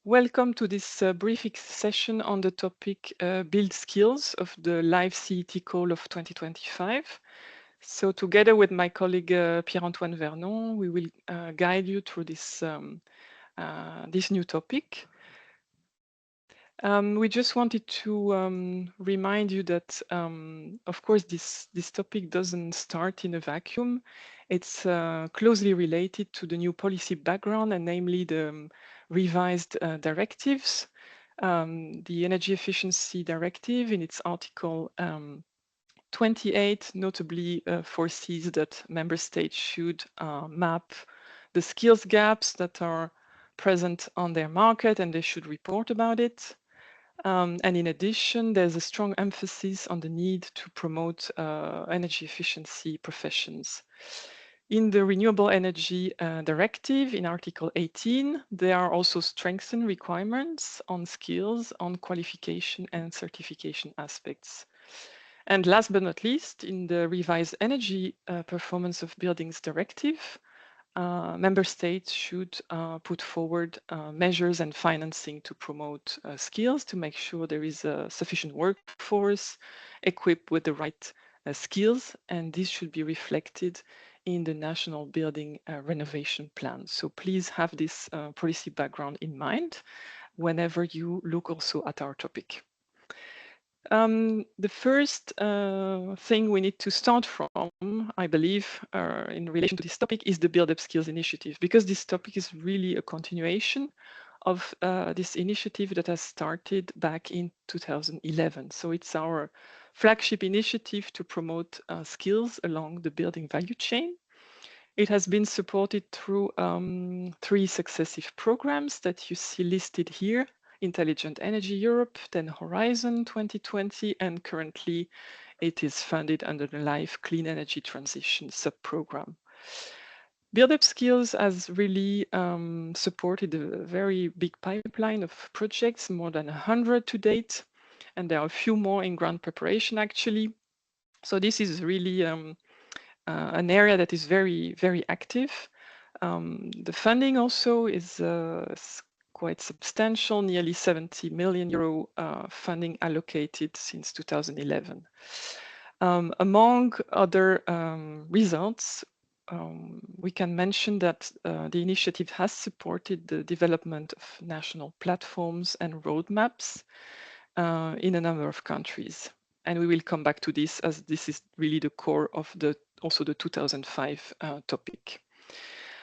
Welcome to this briefing session on the topic Build Skills of the LIFE-CET Call of 2025. So together with my colleague Pierre-Antoine Vernon, we will guide you through this new topic. We just wanted to remind you that, of course, this topic doesn't start in a vacuum. It's closely related to the new policy background, and namely the revised directives. The Energy Efficiency Directive, in its Article 28, notably foresees that member states should map the skills gaps that are present on their market, and they should report about it. And in addition, there's a strong emphasis on the need to promote energy efficiency professions. In the Renewable Energy Directive, in Article 18, there are also strengthened requirements on skills, on qualification and certification aspects. And last but not least, in the revised Energy Performance of Buildings Directive, member states should put forward measures and financing to promote skills to make sure there is a sufficient workforce equipped with the right skills, and this should be reflected in the national building renovation plan. So please have this policy background in mind whenever you look also at our topic. The first thing we need to start from, I believe, in relation to this topic is the Build Up Skills initiative, because this topic is really a continuation of this initiative that has started back in 2011. So it's our flagship initiative to promote skills along the building value chain. It has been supported through 3 successive programs that you see listed here: Intelligent Energy Europe, then Horizon 2020, and currently it is funded under the LIFE Clean Energy Transition sub-program. Build Up Skills has really supported a very big pipeline of projects, more than 100 to date, and there are a few more in grant preparation actually. So this is really an area that is very, very active. The funding also is quite substantial, nearly 70 million euro funding allocated since 2011. Among other results, we can mention that the initiative has supported the development of national platforms and roadmaps in a number of countries. And we will come back to this, as this is really the core of also the 2005 topic.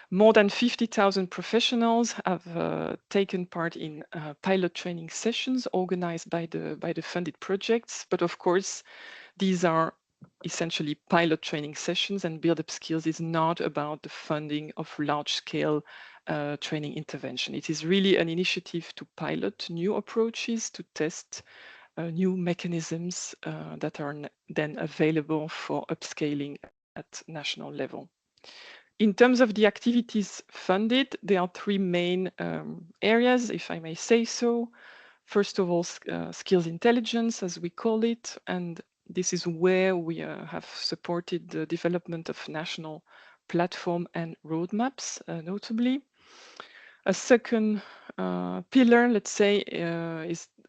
More than 50,000 professionals have taken part in pilot training sessions organized by the funded projects. But of course, these are essentially pilot training sessions, and Build Up Skills is not about the funding of large-scale training intervention. It is really an initiative to pilot new approaches, to test new mechanisms that are then available for upscaling at national level. In terms of the activities funded, there are 3 main areas, if I may say so. First of all, skills intelligence, as we call it, and this is where we have supported the development of national platform and roadmaps, notably. A second pillar, let's say,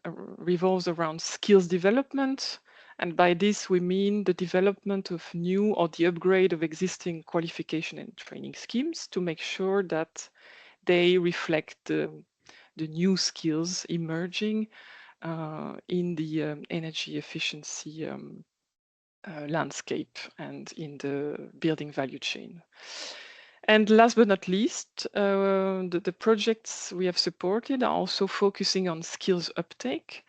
revolves around skills development. And by this, we mean the development of new or the upgrade of existing qualification and training schemes to make sure that they reflect the new skills emerging in the energy efficiency landscape and in the building value chain. And last but not least, the projects we have supported are also focusing on skills uptake.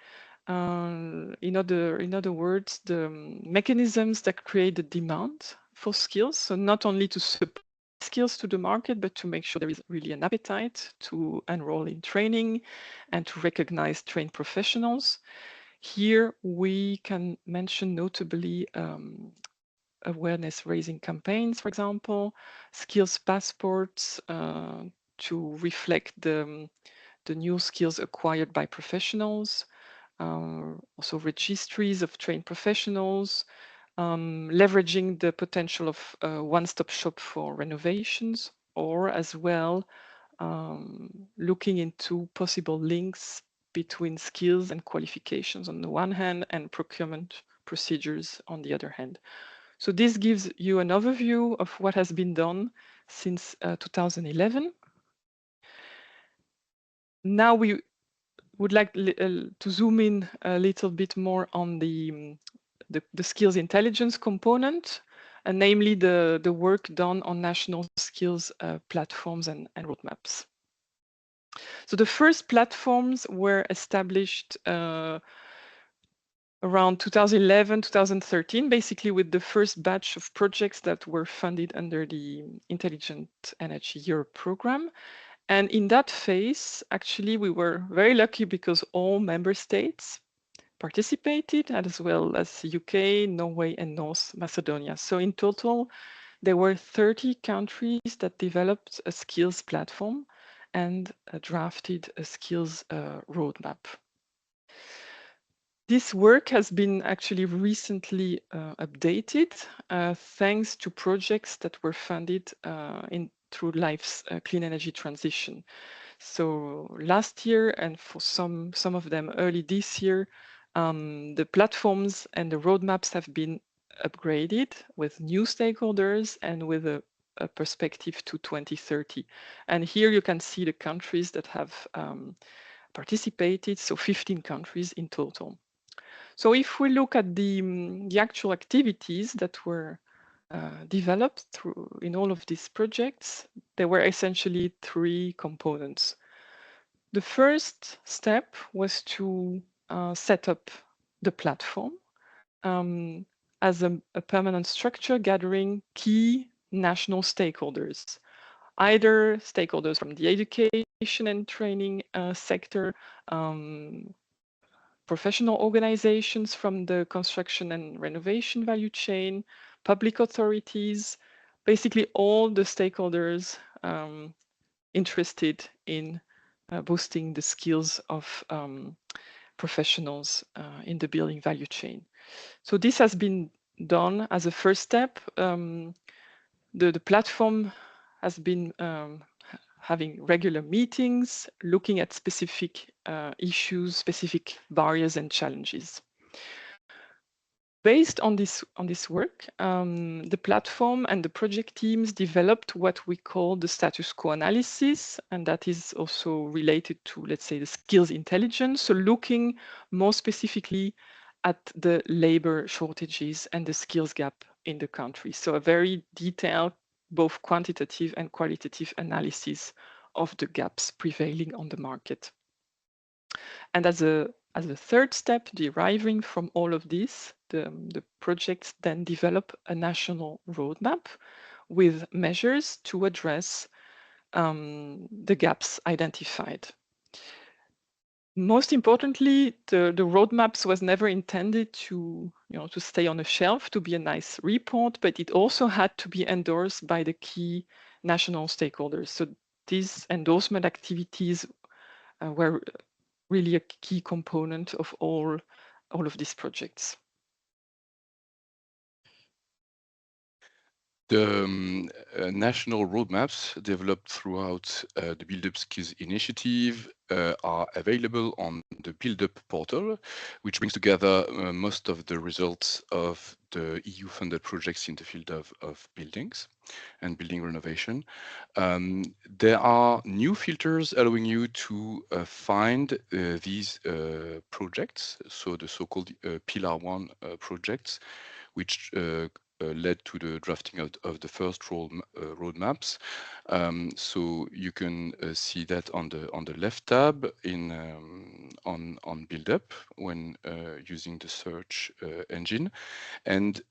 In other words, the mechanisms that create the demand for skills. So not only to supply skills to the market, but to make sure there is really an appetite to enroll in training and to recognize trained professionals. Here we can mention notably awareness raising campaigns, for example, skills passports to reflect the new skills acquired by professionals, also registries of trained professionals, leveraging the potential of a one-stop shop for renovations, or as well looking into possible links between skills and qualifications on the one hand and procurement procedures on the other hand. So this gives you an overview of what has been done since 2011. Now we would like to zoom in a little bit more on the skills intelligence component, and namely the work done on national skills platforms and roadmaps. So the first platforms were established around 2011, 2013, basically with the first batch of projects that were funded under the Intelligent Energy Europe program. And in that phase, actually, we were very lucky because all member states participated, as well as UK, Norway, and North Macedonia. So in total, there were 30 countries that developed a skills platform and drafted a skills roadmap. This work has been actually recently updated thanks to projects that were funded through LIFE's clean energy transition. So last year, and for some of them early this year, the platforms and the roadmaps have been upgraded with new stakeholders and with a perspective to 2030. And here you can see the countries that have participated, so 15 countries in total. So if we look at the actual activities that were developed in all of these projects, there were essentially three components. The first step was to set up the platform as a permanent structure gathering key national stakeholders, either stakeholders from the education and training sector, professional organizations from the construction and renovation value chain, public authorities, basically all the stakeholders interested in boosting the skills of professionals in the building value chain. So this has been done as a first step. The platform has been having regular meetings, looking at specific issues, specific barriers and challenges. Based on this work, the platform and the project teams developed what we call the status quo analysis, and that is also related to, let's say, the skills intelligence. So looking more specifically at the labor shortages and the skills gap in the country. So a very detailed, both quantitative and qualitative analysis of the gaps prevailing on the market. And as a third step, deriving from all of this, the projects then develop a national roadmap with measures to address the gaps identified. Most importantly, the roadmaps was never intended to, to stay on a shelf, to be a nice report, but it also had to be endorsed by the key national stakeholders. So these endorsement activities were really a key component of all of these projects. The national roadmaps developed throughout the Build Up Skills initiative are available on the Build Up portal, which brings together most of the results of the EU-funded projects in the field of buildings and building renovation. There are new filters allowing you to find these projects, so the so-called Pillar 1 projects, which led to the drafting of the first roadmaps. So you can see that on the left tab on Build Up when using the search engine, and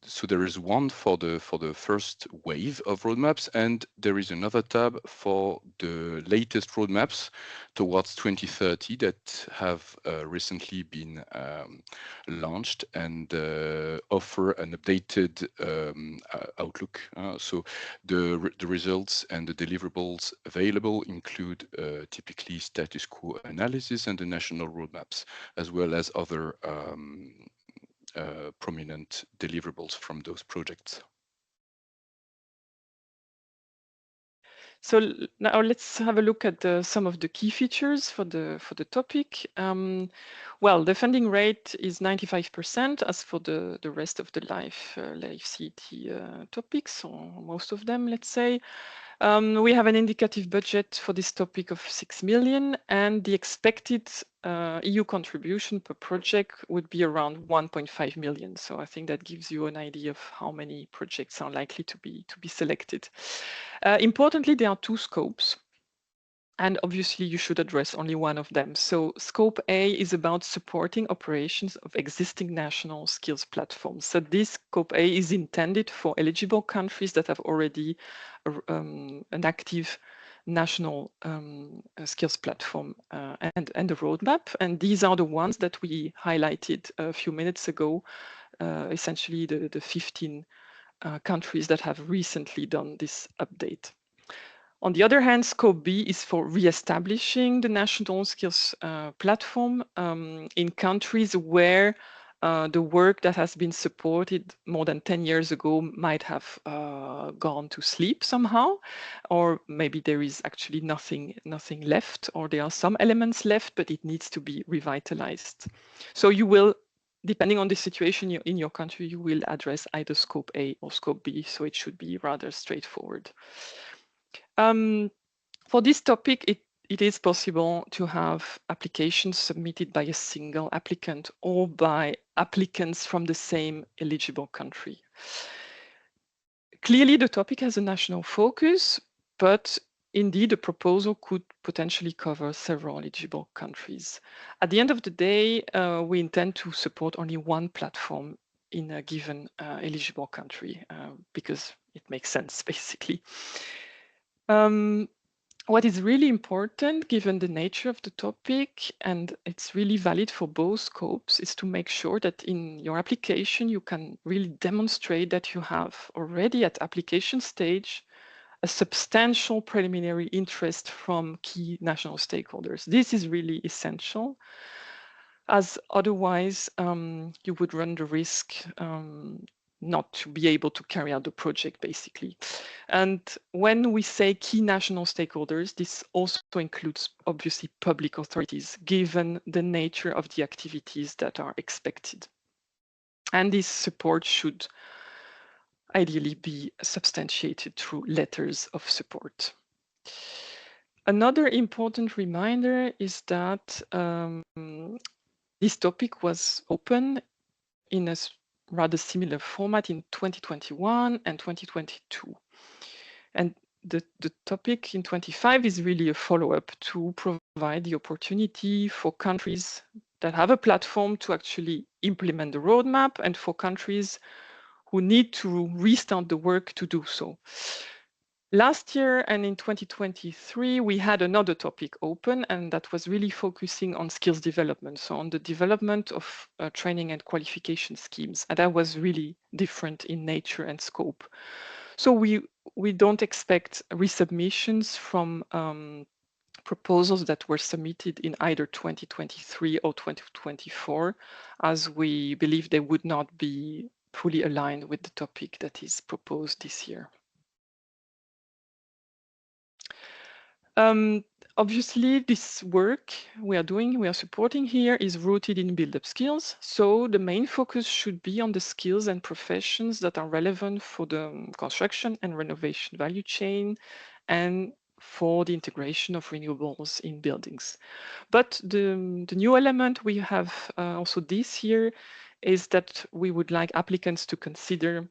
so there is one for the first wave of roadmaps, and there is another tab for the latest roadmaps towards 2030 that have recently been launched and offer an updated outlook. So the results and the deliverables available include typically status quo analysis and the national roadmaps, as well as other prominent deliverables from those projects. So now let's have a look at some of the key features for the topic. Well, the funding rate is 95% as for the rest of the LIFE-CET topics, or most of them, let's say. We have an indicative budget for this topic of 6 million, and the expected EU contribution per project would be around 1.5 million. So I think that gives you an idea of how many projects are likely to be selected. Importantly, there are two scopes. And obviously, you should address only one of them. So scope A is about supporting operations of existing national skills platforms. So this scope A is intended for eligible countries that have already an active national skills platform and a roadmap. And these are the ones that we highlighted a few minutes ago, essentially the 15 countries that have recently done this update. On the other hand, Scope B is for re-establishing the national skills platform in countries where the work that has been supported more than 10 years ago might have gone to sleep somehow, or maybe there is actually nothing left, or there are some elements left, but it needs to be revitalized. So you will, depending on the situation in your country, you will address either Scope A or Scope B, so it should be rather straightforward. For this topic, it is possible to have applications submitted by a single applicant or by applicants from the same eligible country. Clearly, the topic has a national focus, but indeed, the proposal could potentially cover several eligible countries. At the end of the day, we intend to support only one platform in a given eligible country because it makes sense, basically. What is really important, given the nature of the topic, and it's really valid for both scopes, is to make sure that in your application, you can really demonstrate that you have already at application stage a substantial preliminary interest from key national stakeholders. This is really essential, as otherwise you would run the risk not to be able to carry out the project, basically. And when we say key national stakeholders, this also includes, obviously, public authorities, given the nature of the activities that are expected. And this support should ideally be substantiated through letters of support. Another important reminder is that this topic was open in a rather similar format in 2021 and 2022. And the topic in 25 is really a follow-up to provide the opportunity for countries that have a platform to actually implement the roadmap and for countries who need to restart the work to do so. Last year and in 2023, we had another topic open, and that was really focusing on skills development, so on the development of training and qualification schemes. And that was really different in nature and scope. So we don't expect resubmissions from proposals that were submitted in either 2023 or 2024, as we believe they would not be fully aligned with the topic that is proposed this year. Obviously, this work we are supporting here is rooted in build-up skills. So the main focus should be on the skills and professions that are relevant for the construction and renovation value chain and for the integration of renewables in buildings. But the new element we have also this year is that we would like applicants to consider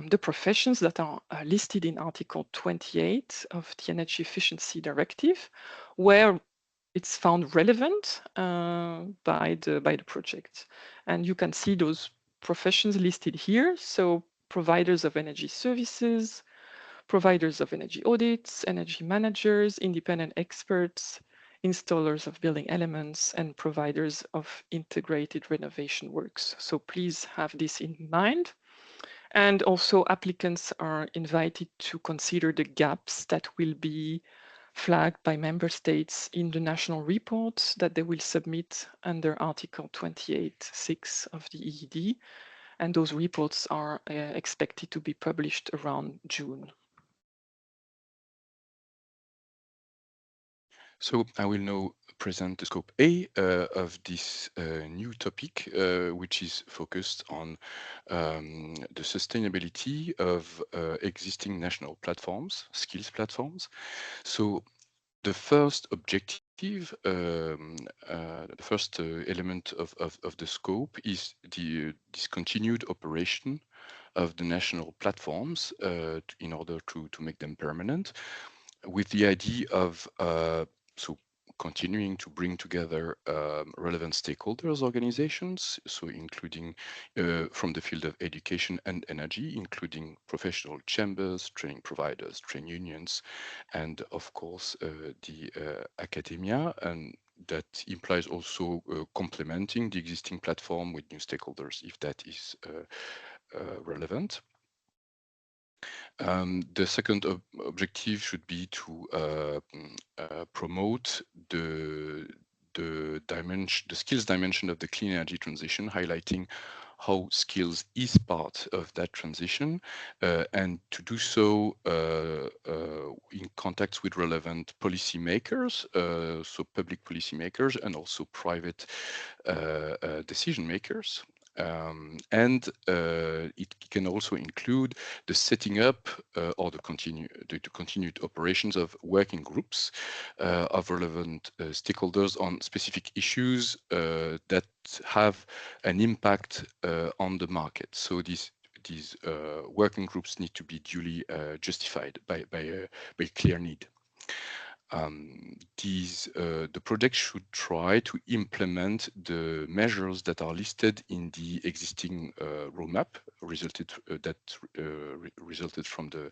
the professions that are listed in Article 28 of the Energy Efficiency Directive, where it's found relevant by the project. And you can see those professions listed here. So providers of energy services, providers of energy audits, energy managers, independent experts, installers of building elements, and providers of integrated renovation works. So please have this in mind. And also applicants are invited to consider the gaps that will be flagged by member states in the national reports that they will submit under Article 28.6 of the EED. And those reports are expected to be published around June. So I will now present the scope A of this new topic, which is focused on the sustainability of existing national platforms, skills platforms. So the first objective, the first element of the scope is the discontinued operation of the national platforms in order to make them permanent, with the idea of so continuing to bring together relevant stakeholders organizations, so including from the field of education and energy, including professional chambers, training providers, trade unions, and of course the academia, and that implies also complementing the existing platform with new stakeholders if that is relevant. The second objective should be to promote the skills dimension of the clean energy transition, highlighting how skills is part of that transition, and to do so in contact with relevant policymakers, so public policymakers and also private decision makers. And it can also include the setting up or the continued operations of working groups of relevant stakeholders on specific issues that have an impact on the market. So these working groups need to be duly justified by clear need. The project should try to implement the measures that are listed in the existing roadmap that resulted from the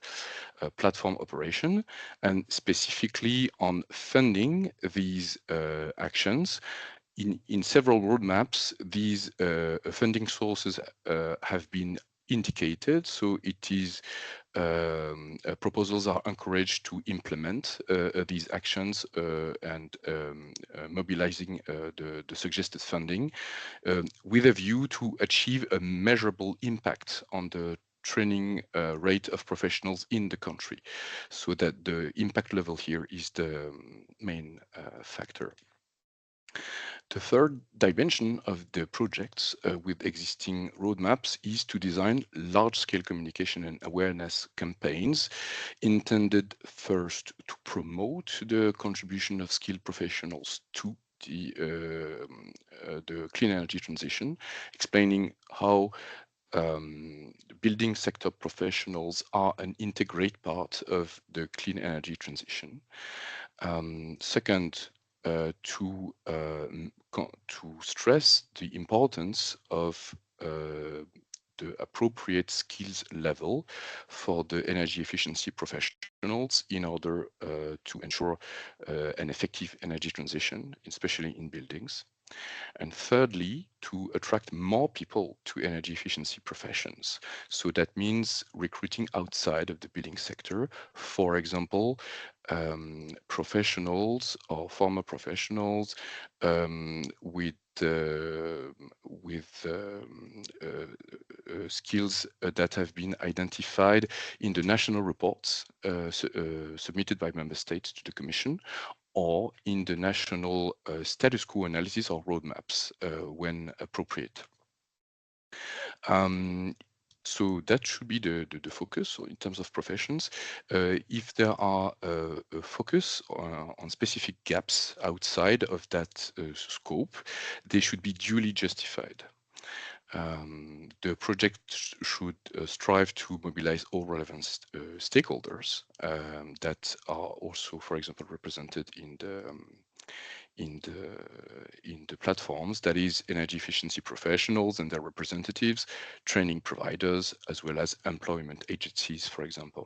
platform operation, and specifically on funding these actions. In several roadmaps, these funding sources have been indicated, so it is proposals are encouraged to implement these actions and mobilizing the suggested funding with a view to achieve a measurable impact on the training rate of professionals in the country, so that the impact level here is the main factor. The third dimension of the projects with existing roadmaps is to design large-scale communication and awareness campaigns intended first to promote the contribution of skilled professionals to the clean energy transition, explaining how building sector professionals are an integrate part of the clean energy transition. Second, to stress the importance of the appropriate skills level for the energy efficiency professionals in order to ensure an effective energy transition, especially in buildings. And thirdly, to attract more people to energy efficiency professions. So that means recruiting outside of the building sector, for example, professionals or former professionals with skills that have been identified in the national reports submitted by member states to the Commission, or in the national status quo analysis or roadmaps when appropriate. So that should be the focus in terms of professions. If there are a focus on specific gaps outside of that scope, they should be duly justified. The project should strive to mobilize all relevant stakeholders that are also, for example, represented in the platforms, that is energy efficiency professionals and their representatives, training providers, as well as employment agencies, for example.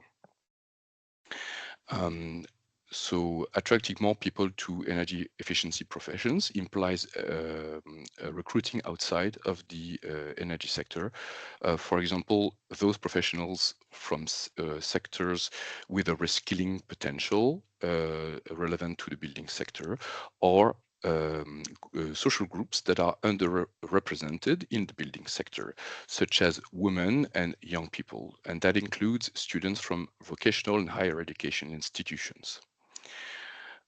So attracting more people to energy efficiency professions implies recruiting outside of the energy sector. For example, those professionals from sectors with a reskilling potential relevant to the building sector, or social groups that are underrepresented in the building sector, such as women and young people, and that includes students from vocational and higher education institutions.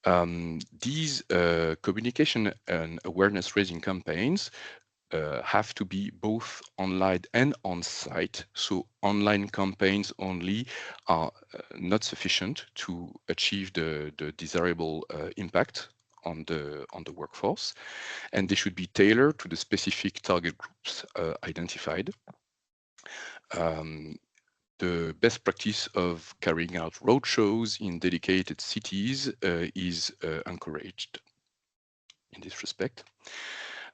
These communication and awareness raising campaigns have to be both online and on-site. So online campaigns only are not sufficient to achieve the desirable impact on the workforce, and they should be tailored to the specific target groups identified. The best practice of carrying out roadshows in dedicated cities is encouraged in this respect.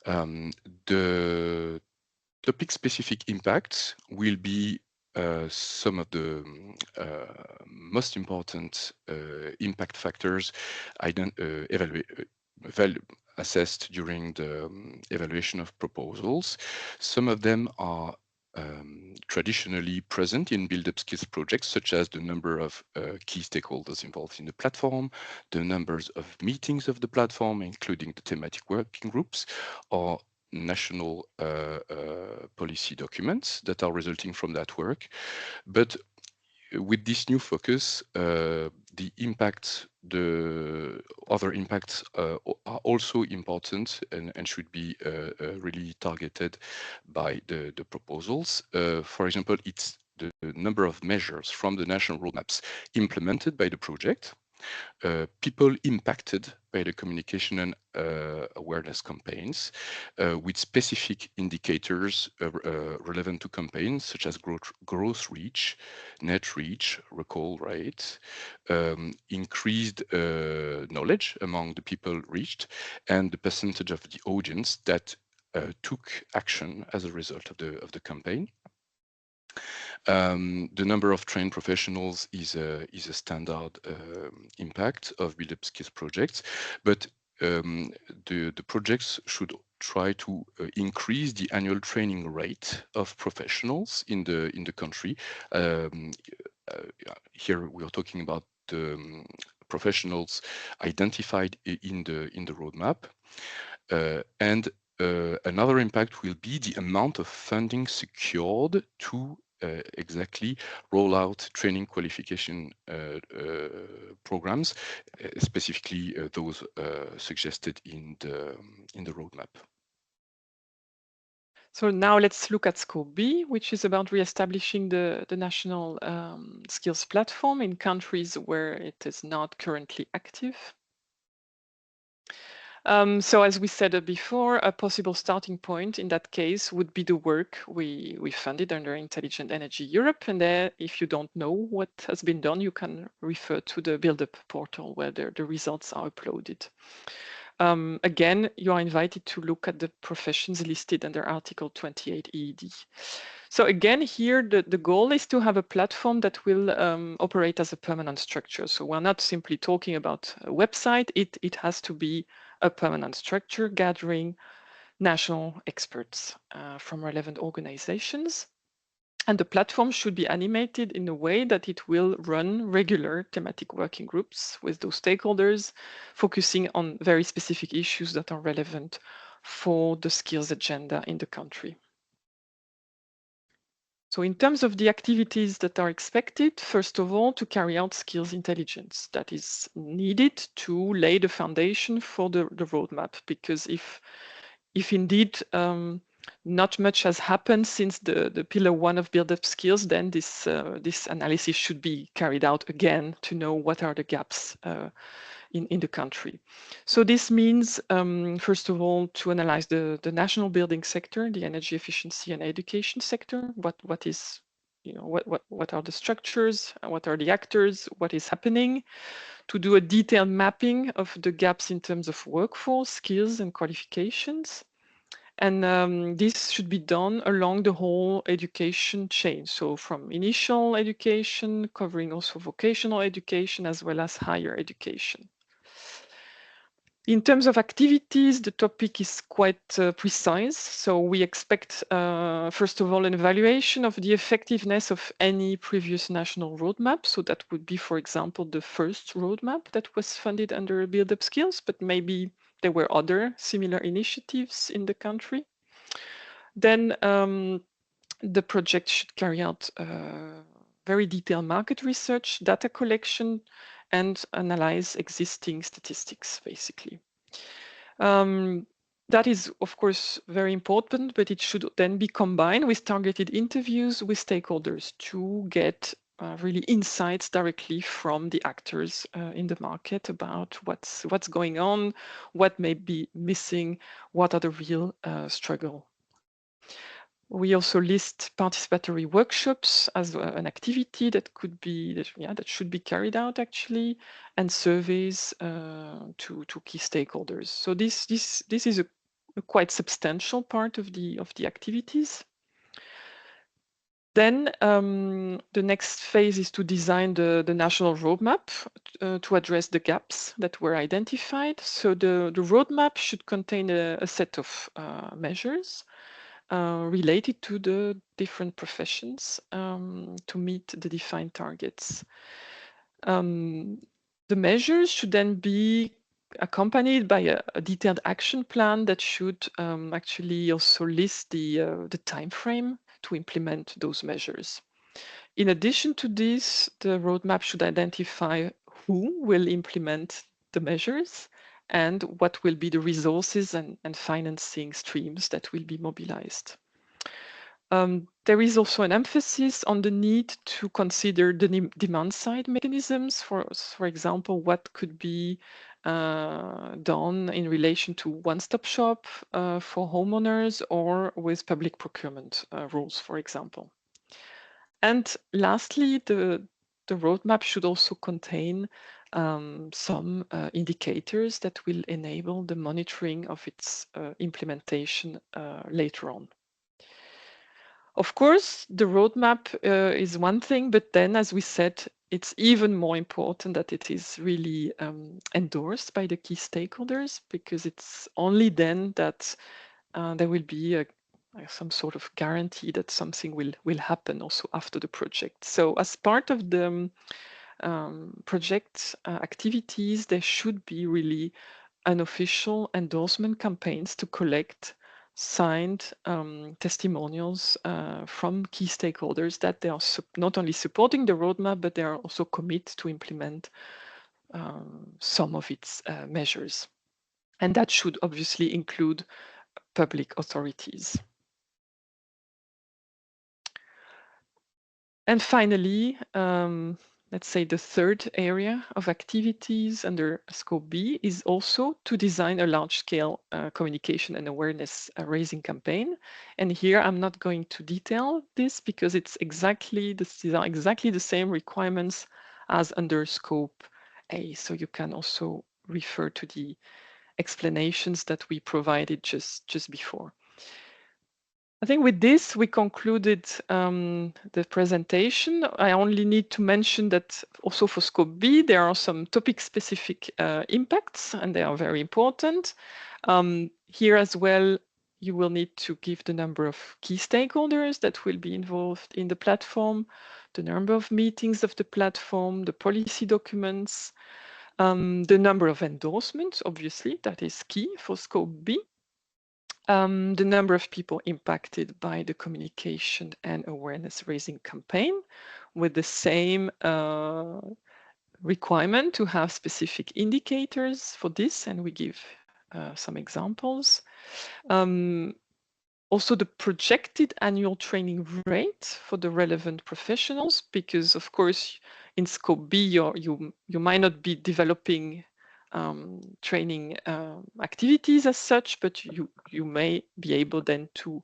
The topic-specific impacts will be some of the most important impact factors assessed during the evaluation of proposals. Some of them are traditionally present in build-up skills projects, such as the number of key stakeholders involved in the platform, the numbers of meetings of the platform, including the thematic working groups, or national policy documents that are resulting from that work. But with this new focus, the other impacts are also important and should be really targeted by the proposals. For example, it's the number of measures from the national roadmaps implemented by the project, people impacted by the communication and awareness campaigns with specific indicators relevant to campaigns such as gross reach, net reach, recall rate, increased knowledge among the people reached, and the percentage of the audience that took action as a result of the campaign. The number of trained professionals is a standard impact of build-up skills projects, but the projects should try to increase the annual training rate of professionals in the country. Here we are talking about the professionals identified in the roadmap, and another impact will be the amount of funding secured to exactly roll out training qualification programs, specifically those suggested in the roadmap. So now let's look at scope B, which is about reestablishing the national skills platform in countries where it is not currently active. So as we said before, a possible starting point in that case would be the work we funded under Intelligent Energy Europe. And there, if you don't know what has been done, you can refer to the build-up portal where the results are uploaded. Again, you are invited to look at the professions listed under Article 28 EED. So again, here, the goal is to have a platform that will operate as a permanent structure. So we're not simply talking about a website, it has to be a permanent structure gathering national experts from relevant organizations. And the platform should be animated in a way that it will run regular thematic working groups with those stakeholders, focusing on very specific issues that are relevant for the skills agenda in the country. So in terms of the activities that are expected, first of all, to carry out skills intelligence that is needed to lay the foundation for the roadmap. Because if indeed not much has happened since the pillar 1 of build-up skills, then this analysis should be carried out again to know what are the gaps in the country. So this means, first of all, to analyze the national building sector, the energy efficiency and education sector. What is, what are the structures? What are the actors? What is happening? To do a detailed mapping of the gaps in terms of workforce, skills, and qualifications. And this should be done along the whole education chain. So from initial education, covering also vocational education, as well as higher education. In terms of activities, the topic is quite precise. So we expect, first of all, an evaluation of the effectiveness of any previous national roadmap. So that would be, for example, the first roadmap that was funded under Build-Up Skills, but maybe there were other similar initiatives in the country. Then the project should carry out very detailed market research, data collection, and analyze existing statistics, basically. That is, of course, very important, but it should then be combined with targeted interviews with stakeholders to get really insights directly from the actors in the market about what's going on, what may be missing, what are the real struggle. We also list participatory workshops as an activity that could be, that should be carried out actually, and surveys to key stakeholders. So this is a quite substantial part of the activities. Then the next phase is to design the national roadmap to address the gaps that were identified. So the roadmap should contain a set of measures related to the different professions to meet the defined targets. The measures should then be accompanied by a detailed action plan that should actually also list the time frame to implement those measures. In addition to this, the roadmap should identify who will implement the measures and what will be the resources and financing streams that will be mobilized. There is also an emphasis on the need to consider the demand side mechanisms. For example, what could be done in relation to one-stop shop for homeowners or with public procurement rules, for example. And lastly, the roadmap should also contain some indicators that will enable the monitoring of its implementation later on. Of course, the roadmap is one thing, but then, as we said, it's even more important that it is really endorsed by the key stakeholders, because it's only then that there will be some sort of guarantee that something will happen also after the project. So as part of the project activities, there should be really unofficial endorsement campaigns to collect signed testimonials from key stakeholders that they are not only supporting the roadmap, but they are also committed to implement some of its measures. And that should obviously include public authorities. And finally, let's say the third area of activities under Scope B is also to design a large-scale communication and awareness raising campaign. And here I'm not going to detail this because these are exactly the same requirements as under Scope A. So you can also refer to the explanations that we provided just before. I think with this, we concluded the presentation. I only need to mention that also for Scope B, there are some topic-specific impacts, and they are very important. Here as well, you will need to give the number of key stakeholders that will be involved in the platform, the number of meetings of the platform, the policy documents, the number of endorsements, obviously, that is key for Scope B. The number of people impacted by the communication and awareness raising campaign, with the same requirement to have specific indicators for this, and we give some examples. Also the projected annual training rate for the relevant professionals, because of course in Scope B you might not be developing training activities as such, but you may be able then to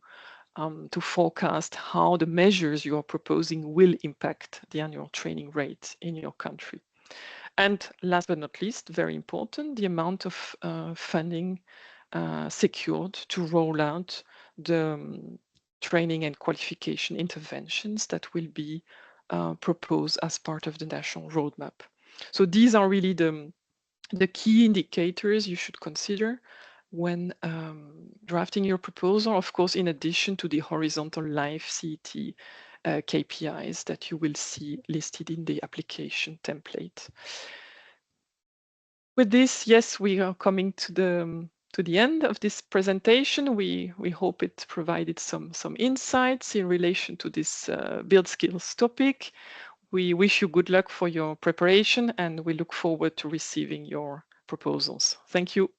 forecast how the measures you are proposing will impact the annual training rate in your country. And last but not least, very important, the amount of funding secured to roll out the training and qualification interventions that will be proposed as part of the national roadmap. So these are really the key indicators you should consider when drafting your proposal, of course, in addition to the horizontal LIFE-CET KPIs that you will see listed in the application template. With this, yes, we are coming to the end of this presentation. We hope it provided some insights in relation to this build skills topic. We wish you good luck for your preparation, and we look forward to receiving your proposals. Thank you.